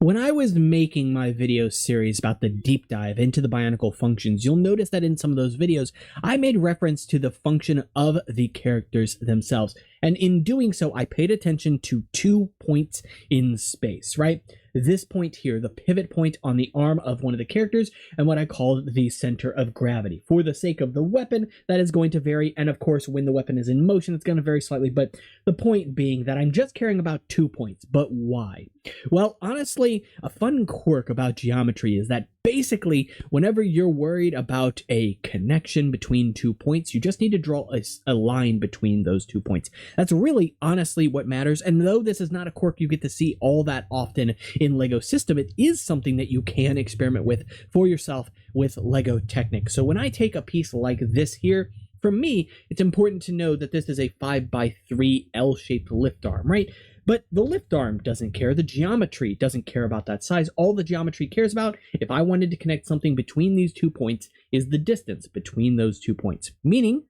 When I was making my video series about the deep dive into the Bionicle functions, you'll notice that in some of those videos, I made reference to the function of the characters themselves. And in doing so, I paid attention to 2 points in space, right? This point here, the pivot point on the arm of one of the characters, and what I called the center of gravity. For the sake of the weapon, that is going to vary, and of course, when the weapon is in motion, it's going to vary slightly, but the point being that I'm just caring about 2 points. But why? Well, honestly, a fun quirk about geometry is that basically, whenever you're worried about a connection between 2 points, you just need to draw a line between those 2 points. That's really, honestly, what matters. And though this is not a quirk you get to see all that often in LEGO System, it is something that you can experiment with for yourself with LEGO Technic. So when I take a piece like this here, for me, it's important to know that this is a 5x3 L-shaped lift arm, right? But the lift arm doesn't care. The geometry doesn't care about that size. All the geometry cares about, if I wanted to connect something between these 2 points, is the distance between those 2 points. Meaning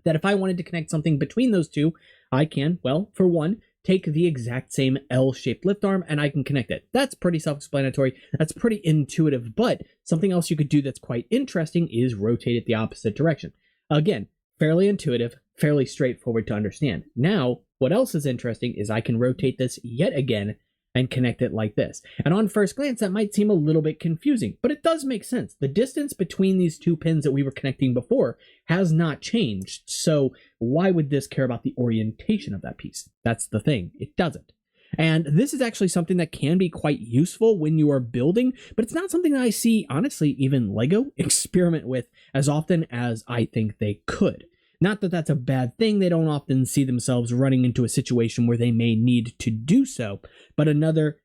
that if I wanted to connect something between those two, I can, well, for one, take the exact same L-shaped lift arm and I can connect it. That's pretty self-explanatory. That's pretty intuitive, but something else you could do that's quite interesting is rotate it the opposite direction. Again, fairly intuitive, fairly straightforward to understand. Now, what else is interesting is I can rotate this yet again and connect it like this. And on first glance, that might seem a little bit confusing, but it does make sense. The distance between these 2 pins that we were connecting before has not changed. So why would this care about the orientation of that piece? That's the thing. It doesn't. And this is actually something that can be quite useful when you are building, but it's not something that I see, honestly, even LEGO experiment with as often as I think they could. Not that that's a bad thing, they don't often see themselves running into a situation where they may need to do so, but another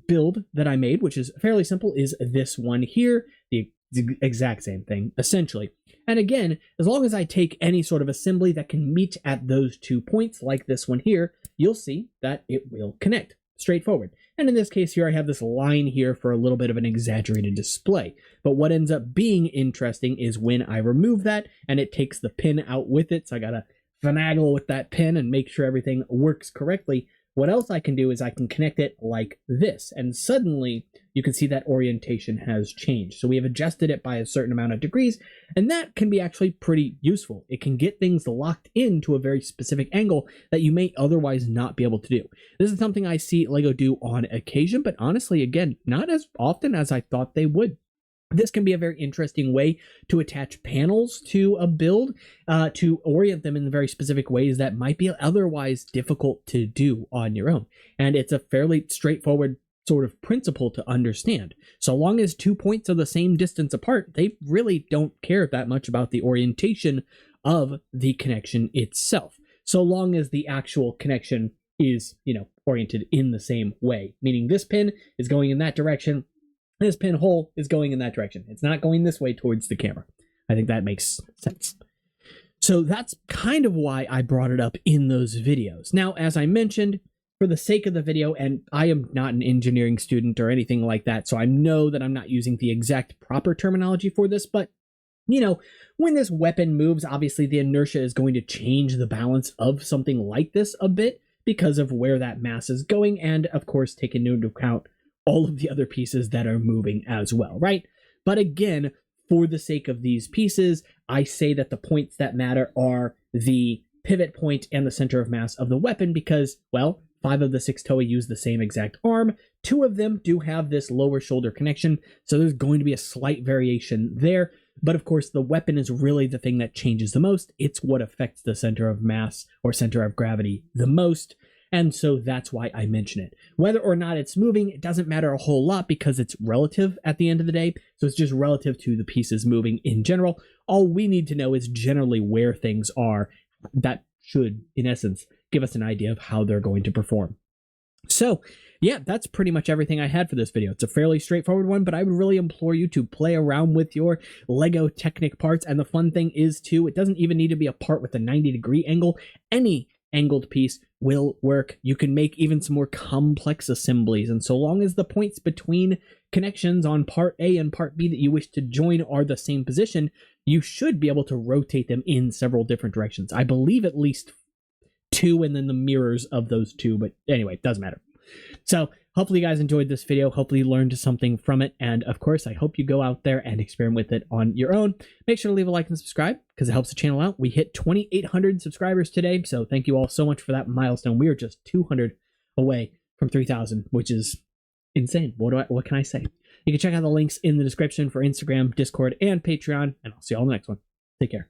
build that I made, which is fairly simple, is this one here, the exact same thing, essentially. And again, as long as I take any sort of assembly that can meet at those 2 points, like this one here, you'll see that it will connect. Straightforward. And in this case here, I have this line here for a little bit of an exaggerated display. But what ends up being interesting is when I remove that and it takes the pin out with it. So I gotta finagle with that pin and make sure everything works correctly. What else I can do is I can connect it like this. And suddenly you can see that orientation has changed. So we have adjusted it by a certain amount of degrees, and that can be actually pretty useful. It can get things locked into a very specific angle that you may otherwise not be able to do. This is something I see LEGO do on occasion, but honestly, again, not as often as I thought they would. This can be a very interesting way to attach panels to a build, to orient them in very specific ways that might be otherwise difficult to do on your own. And it's a fairly straightforward sort of principle to understand. So long as 2 points are the same distance apart, they really don't care that much about the orientation of the connection itself. So long as the actual connection is, oriented in the same way, meaning this pin is going in that direction, this pinhole is going in that direction. It's not going this way towards the camera. I think that makes sense. So that's kind of why I brought it up in those videos. Now, as I mentioned, for the sake of the video, and I am not an engineering student or anything like that, so I know that I'm not using the exact proper terminology for this, but when this weapon moves, obviously the inertia is going to change the balance of something like this a bit because of where that mass is going, and of course take into account all of the other pieces that are moving as well, right? But again, for the sake of these pieces, I say that the points that matter are the pivot point and the center of mass of the weapon because, well, 5 of the 6 toei use the same exact arm. 2 of them do have this lower shoulder connection, so there's going to be a slight variation there. But of course, the weapon is really the thing that changes the most. It's what affects the center of mass or center of gravity the most. And so that's why I mention it. Whether or not it's moving, it doesn't matter a whole lot because it's relative at the end of the day. So it's just relative to the pieces moving in general. All we need to know is generally where things are. That should, in essence, give us an idea of how they're going to perform. So yeah, that's pretty much everything I had for this video. It's a fairly straightforward one, but I would really implore you to play around with your LEGO Technic parts. And the fun thing is too, it doesn't even need to be a part with a 90-degree angle. Any angled piece will work. You can make even some more complex assemblies, and so long as the points between connections on part A and part B that you wish to join are the same position, you should be able to rotate them in several different directions. I believe at least 2 and then the mirrors of those 2, but anyway, it doesn't matter. So hopefully you guys enjoyed this video. Hopefully you learned something from it. And of course, I hope you go out there and experiment with it on your own. Make sure to leave a like and subscribe because it helps the channel out. We hit 2,800 subscribers today. So thank you all so much for that milestone. We are just 200 away from 3,000, which is insane. What can I say? You can check out the links in the description for Instagram, Discord, and Patreon. And I'll see you all in the next one. Take care.